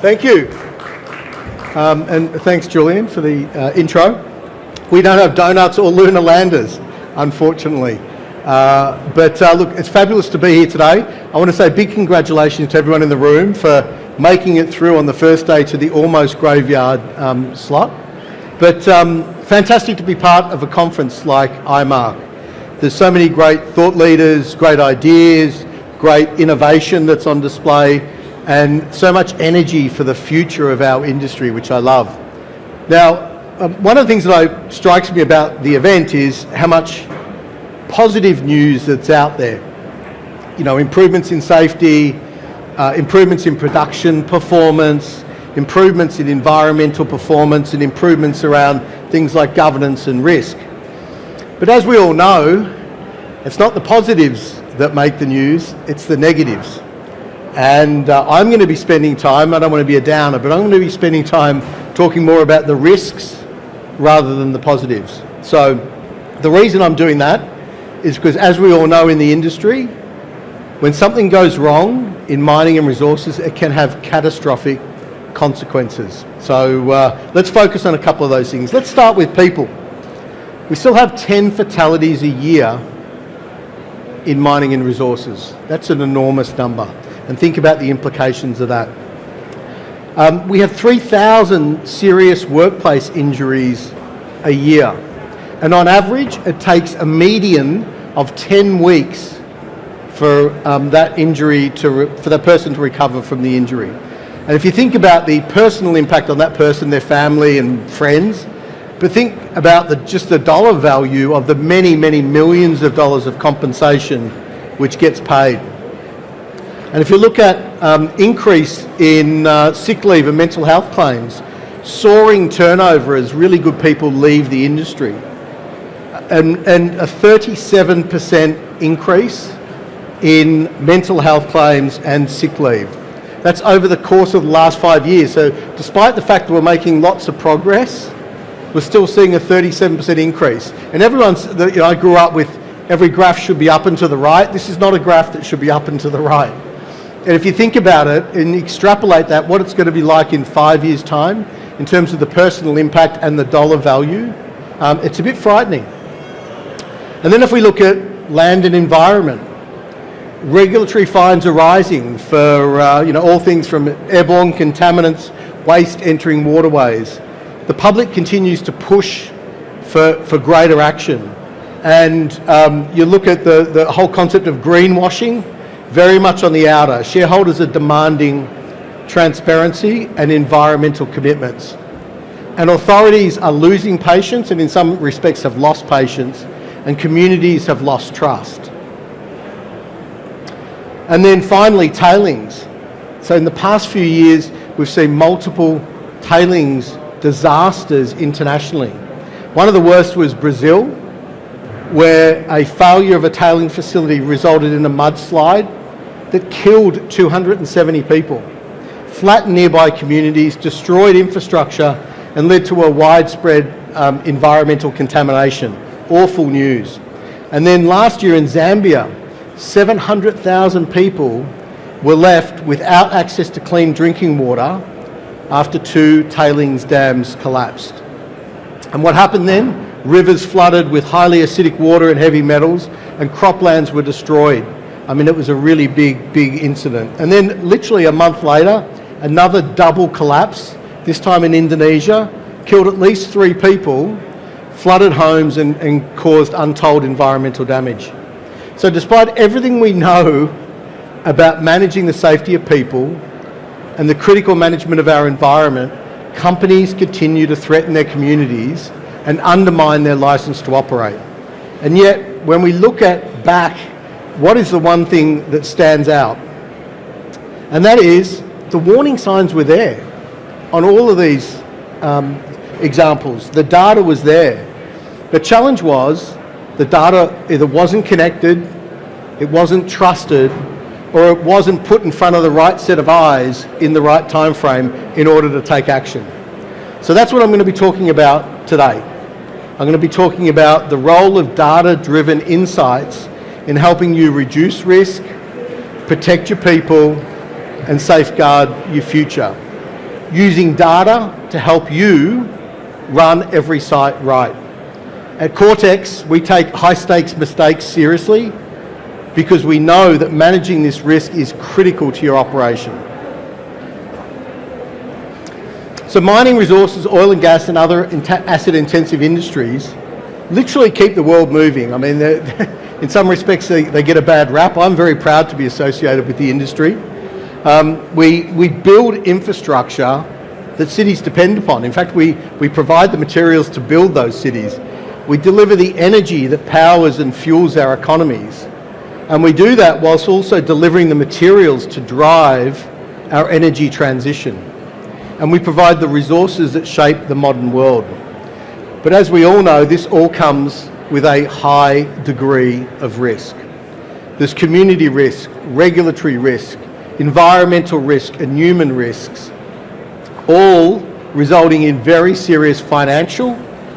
Thank you. And thanks, Julian, for the intro. We don't have donuts or lunar landers, unfortunately. But look, it's fabulous to be here today. I want to say big congratulations to everyone in the room for making it through on the first day to the almost graveyard slot. But fantastic to be part of a conference like IMARC. There's so many great thought leaders, great ideas, great innovation that's on display, and so much energy for the future of our industry, which I love. Now, one of the things that strikes me about the event is how much positive news that's out there. You know, improvements in safety, improvements in production performance, improvements in environmental performance, and improvements around things like governance and risk. But as we all know, it's not the positives that make the news, it's the negatives. And I'm going to be spending time, I don't want to be a downer, but I'm going to be spending time talking more about the risks rather than the positives. So the reason I'm doing that is because, as we all know in the industry, when something goes wrong in mining and resources, it can have catastrophic consequences. So let's focus on a couple of those things. Let's start with people. We still have 10 fatalities a year in mining and resources. That's an enormous number. And think about the implications of that. We have 3,000 serious workplace injuries a year. And on average, it takes a median of 10 weeks for that injury for that person to recover from the injury. And if you think about the personal impact on that person, their family and friends, but think about just the dollar value of the many, many millions of dollars of compensation which gets paid. And if you look at increase in sick leave and mental health claims, soaring turnover as really good people leave the industry, and a 37% increase in mental health claims and sick leave. That's over the course of the last 5 years. So despite the fact that we're making lots of progress, we're still seeing a 37% increase. And I grew up with every graph should be up and to the right. This is not a graph that should be up and to the right. And if you think about it and extrapolate that, what it's going to be like in 5 years' time, in terms of the personal impact and the dollar value, it's a bit frightening. And then if we look at land and environment, regulatory fines are rising for all things from airborne contaminants, waste entering waterways. The public continues to push for greater action. And you look at the whole concept of greenwashing, very much on the outer. Shareholders are demanding transparency and environmental commitments. And authorities are losing patience, and in some respects have lost patience, and communities have lost trust. And then finally, tailings. So in the past few years, we've seen multiple tailings disasters internationally. One of the worst was Brazil, where a failure of a tailing facility resulted in a mudslide that killed 270 people, flattened nearby communities, destroyed infrastructure, and led to a widespread environmental contamination. Awful news. And then last year in Zambia, 700,000 people were left without access to clean drinking water after 2 tailings dams collapsed. And what happened then? Rivers flooded with highly acidic water and heavy metals, and croplands were destroyed. I mean, it was a really big incident. And then literally a month later, another double collapse, this time in Indonesia, killed at least 3 people, flooded homes and caused untold environmental damage. So despite everything we know about managing the safety of people and the critical management of our environment, companies continue to threaten their communities and undermine their license to operate. And yet, when we look back, what is the one thing that stands out? And that is, the warning signs were there on all of these examples. The data was there. The challenge was, the data either wasn't connected, it wasn't trusted, or it wasn't put in front of the right set of eyes in the right time frame in order to take action. So that's what I'm going to be talking about today. I'm going to be talking about the role of data-driven insights in helping you reduce risk, protect your people, and safeguard your future. using data to help you run every site right. At Quartex, we take high-stakes mistakes seriously because we know that managing this risk is critical to your operation. So mining resources, oil and gas and other asset-intensive industries literally keep the world moving. I mean, in some respects, they get a bad rap. I'm very proud to be associated with the industry. We build infrastructure that cities depend upon. In fact, we provide the materials to build those cities. We deliver the energy that powers and fuels our economies. And we do that whilst also delivering the materials to drive our energy transition. And we provide the resources that shape the modern world. But as we all know, this all comes with a high degree of risk. There's community risk, regulatory risk, environmental risk and human risks, all resulting in very serious financial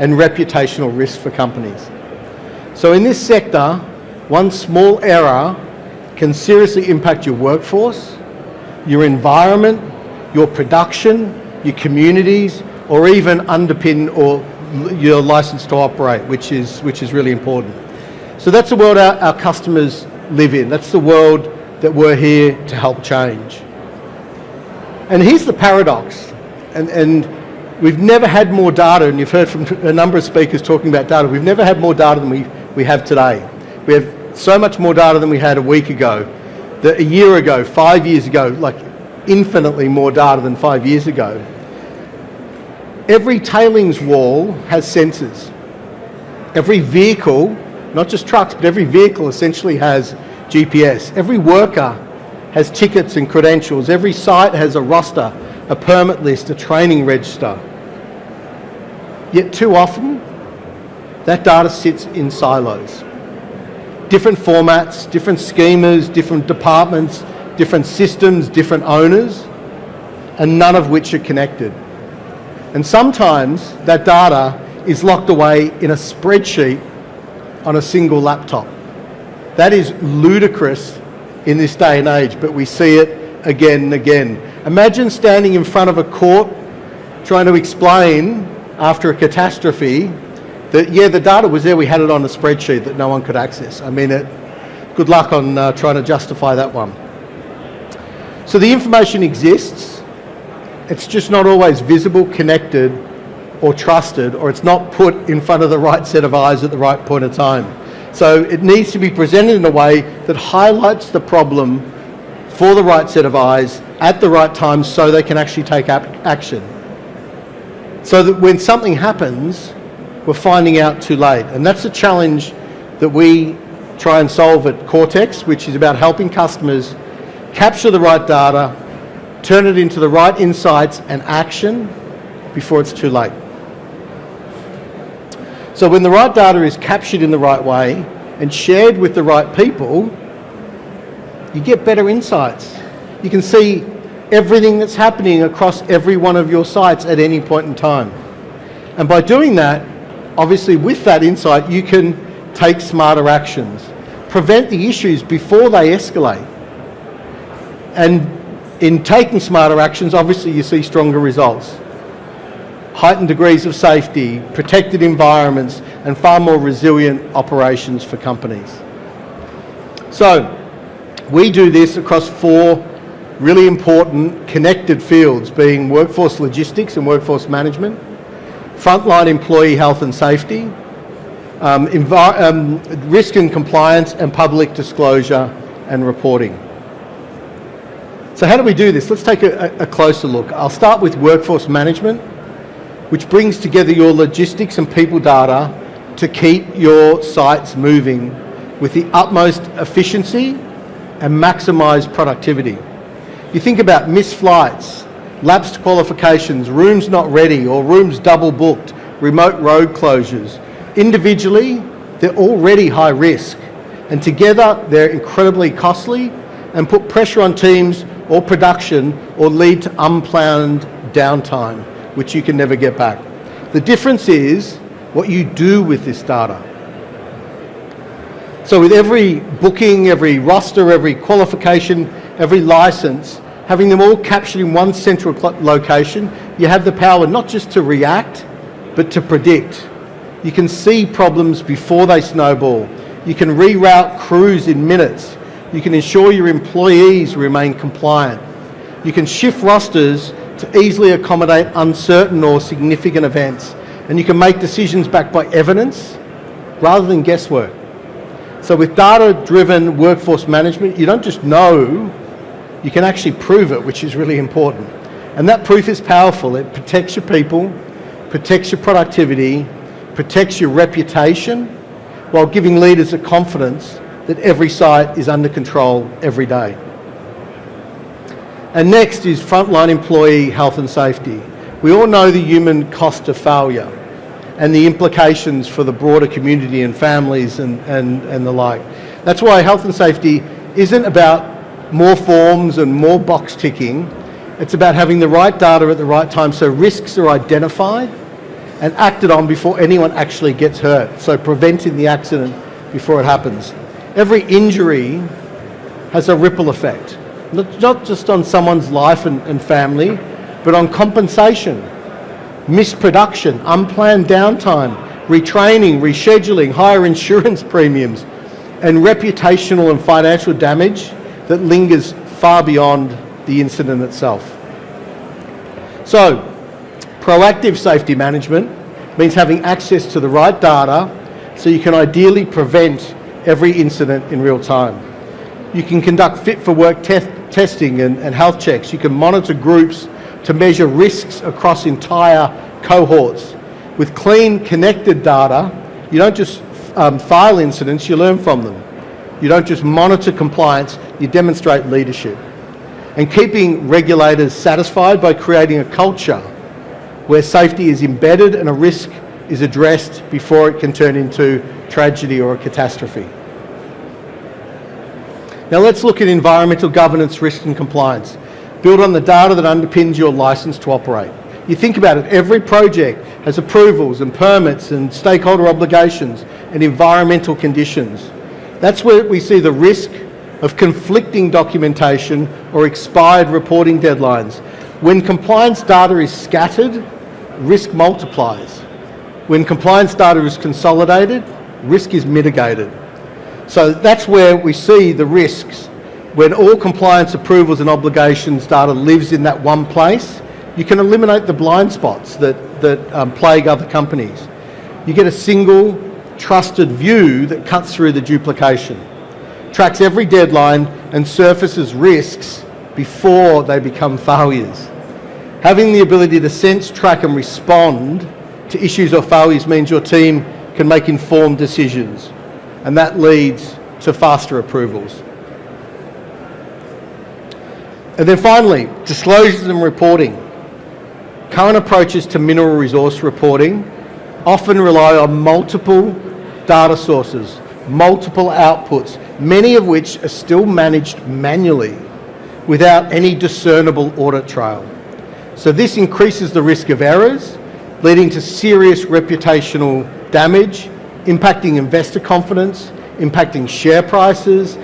and reputational risk for companies. So in this sector, one small error can seriously impact your workforce, your environment, your production, your communities, or even underpin or your license to operate, which is really important. So that's the world our customers live in. That's the world that we're here to help change. And here's the paradox, and we've never had more data, and you've heard from a number of speakers talking about data. We've never had more data than we have today. We have so much more data than we had a week ago, a year ago, 5 years ago, like infinitely more data than 5 years ago. Every tailings wall has sensors. Every vehicle, not just trucks, but every vehicle essentially has GPS. Every worker has tickets and credentials. Every site has a roster, a permit list, a training register. Yet too often, that data sits in silos. Different formats, different schemas, different departments, different systems, different owners, and none of which are connected. And sometimes that data is locked away in a spreadsheet on a single laptop. That is ludicrous in this day and age, but we see it again and again. Imagine standing in front of a court trying to explain after a catastrophe that, yeah, the data was there, we had it on a spreadsheet that no one could access. I mean, good luck on trying to justify that one. So the information exists, it's just not always visible, connected, or trusted, or it's not put in front of the right set of eyes at the right point of time. So it needs to be presented in a way that highlights the problem for the right set of eyes at the right time so they can actually take action. So that when something happens, we're finding out too late. And that's a challenge that we try and solve at Quartex, which is about helping customers capture the right data, turn it into the right insights and action before it's too late. So when the right data is captured in the right way and shared with the right people, you get better insights. You can see everything that's happening across every one of your sites at any point in time. And by doing that, obviously with that insight, you can take smarter actions, prevent the issues before they escalate. And in taking smarter actions, obviously you see stronger results. Heightened degrees of safety, protected environments, and far more resilient operations for companies. So, we do this across 4 really important connected fields, being workforce logistics and workforce management, frontline employee health and safety, risk and compliance, and public disclosure and reporting. So how do we do this? Let's take a closer look. I'll start with workforce management, which brings together your logistics and people data to keep your sites moving with the utmost efficiency and maximise productivity. You think about missed flights, lapsed qualifications, rooms not ready or rooms double booked, remote road closures. Individually, they're already high risk, and together they're incredibly costly and put pressure on teams or production or lead to unplanned downtime, which you can never get back. The difference is what you do with this data. So with every booking, every roster, every qualification, every license, Having them all captured in one central location, you have the power not just to react, but to predict. You can see problems before they snowball. You can reroute crews in minutes. You can ensure your employees remain compliant. You can shift rosters to easily accommodate uncertain or significant events. And you can make decisions backed by evidence rather than guesswork. So with data-driven workforce management, you don't just know, you can actually prove it, which is really important. And that proof is powerful. It protects your people, protects your productivity, protects your reputation, while giving leaders the confidence that every site is under control every day. And next is frontline employee health and safety. We all know the human cost of failure and the implications for the broader community and families and the like. That's why health and safety isn't about more forms and more box ticking. It's about having the right data at the right time so risks are identified and acted on before anyone actually gets hurt, so preventing the accident before it happens. Every injury has a ripple effect, not just on someone's life and family, but on compensation, missed production, unplanned downtime, retraining, rescheduling, higher insurance premiums, and reputational and financial damage that lingers far beyond the incident itself. So, proactive safety management means having access to the right data so you can ideally prevent every incident in real time. You can conduct fit-for-work testing and health checks. You can monitor groups to measure risks across entire cohorts. With clean, connected data, you don't just file incidents, you learn from them. You don't just monitor compliance, you demonstrate leadership. And keeping regulators satisfied by creating a culture where safety is embedded and a risk is addressed before it can turn into tragedy or a catastrophe. Now let's look at environmental governance, risk and compliance. Build on the data that underpins your license to operate. You think about it, every project has approvals and permits and stakeholder obligations and environmental conditions. That's where we see the risk of conflicting documentation or expired reporting deadlines. When compliance data is scattered, risk multiplies. When compliance data is consolidated, risk is mitigated. So that's where we see the risks. When all compliance approvals and obligations data lives in that one place, you can eliminate the blind spots that plague other companies. You get a single, trusted view that cuts through the duplication, tracks every deadline and surfaces risks before they become failures. Having the ability to sense, track and respond to issues or failures means your team can make informed decisions, and that leads to faster approvals. And then finally, disclosures and reporting. Current approaches to mineral resource reporting often rely on multiple data sources, multiple outputs, many of which are still managed manually without any discernible audit trail. So this increases the risk of errors, leading to serious reputational damage, impacting investor confidence, impacting share prices,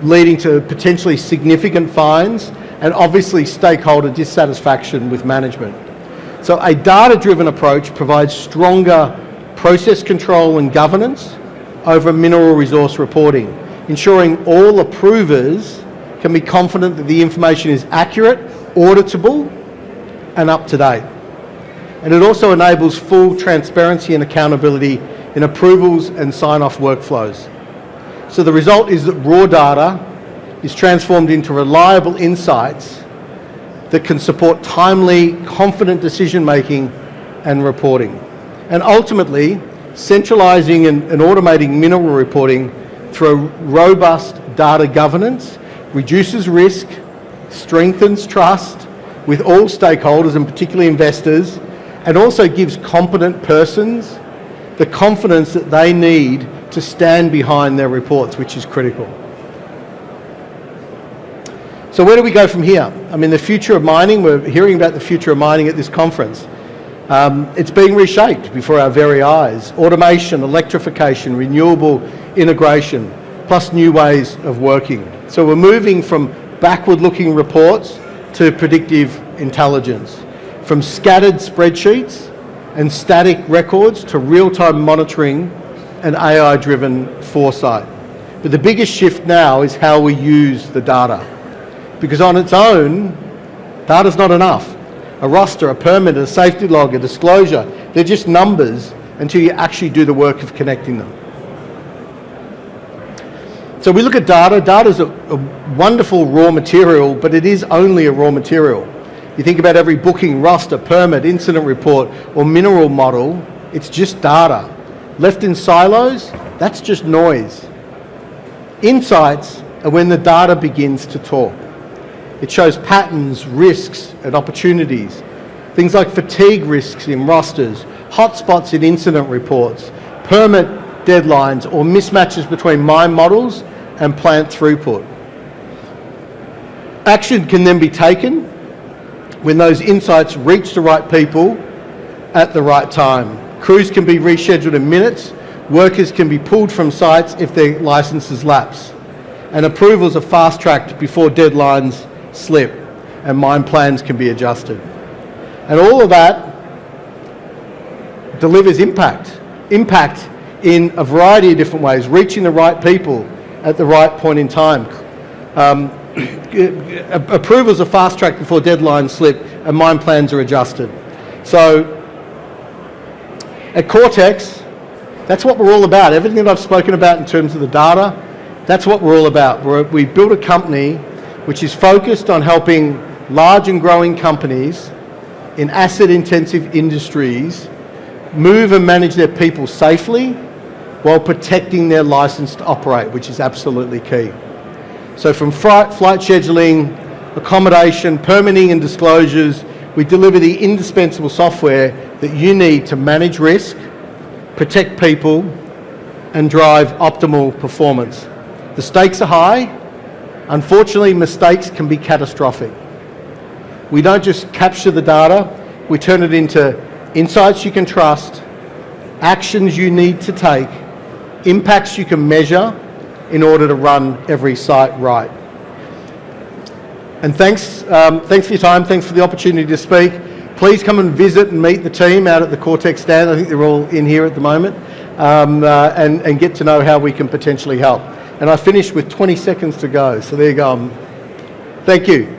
leading to potentially significant fines, and obviously stakeholder dissatisfaction with management. So a data-driven approach provides stronger process control and governance over mineral resource reporting, ensuring all approvers can be confident that the information is accurate, auditable, and up to date. And it also enables full transparency and accountability in approvals and sign-off workflows. So the result is that raw data is transformed into reliable insights that can support timely, confident decision-making and reporting. And ultimately, centralising and automating mineral reporting through robust data governance reduces risk, strengthens trust with all stakeholders and particularly investors, and also gives competent persons the confidence that they need to stand behind their reports, which is critical. So where do we go from here? I mean, the future of mining, we're hearing about the future of mining at this conference. It's being reshaped before our very eyes. Automation, electrification, renewable integration, plus new ways of working. So we're moving from backward-looking reports to predictive intelligence, from scattered spreadsheets and static records to real-time monitoring and AI-driven foresight. But the biggest shift now is how we use the data. Because on its own, data's not enough. A roster, a permit, a safety log, a disclosure, they're just numbers until you actually do the work of connecting them. So we look at data. Data's a wonderful raw material, but it is only a raw material. You think about every booking, roster, permit, incident report, or mineral model, it's just data. Left in silos, that's just noise. Insights are when the data begins to talk. It shows patterns, risks, and opportunities. Things like fatigue risks in rosters, hotspots in incident reports, permit deadlines, or mismatches between mine models and plant throughput. Action can then be taken when those insights reach the right people at the right time. Crews can be rescheduled in minutes, workers can be pulled from sites if their licenses lapse, and approvals are fast-tracked before deadlines slip, and mine plans can be adjusted. And all of that delivers impact. Impact in a variety of different ways, reaching the right people at the right point in time. Approvals are fast-tracked before deadlines slip, and mine plans are adjusted. So at Quartex, that's what we're all about. Everything that I've spoken about in terms of the data, that's what we're all about. We built a company which is focused on helping large and growing companies in asset-intensive industries move and manage their people safely while protecting their license to operate, which is absolutely key. So from flight scheduling, accommodation, permitting and disclosures, we deliver the indispensable software that you need to manage risk, protect people, and drive optimal performance. The stakes are high. Unfortunately, mistakes can be catastrophic. We don't just capture the data, we turn it into insights you can trust, actions you need to take, impacts you can measure in order to run every site right. And thanks for your time, thanks for the opportunity to speak. Please come and visit and meet the team out at the Quartex stand. I think they're all in here at the moment, and get to know how we can potentially help. And I finished with 20 seconds to go, so there you go. Thank you.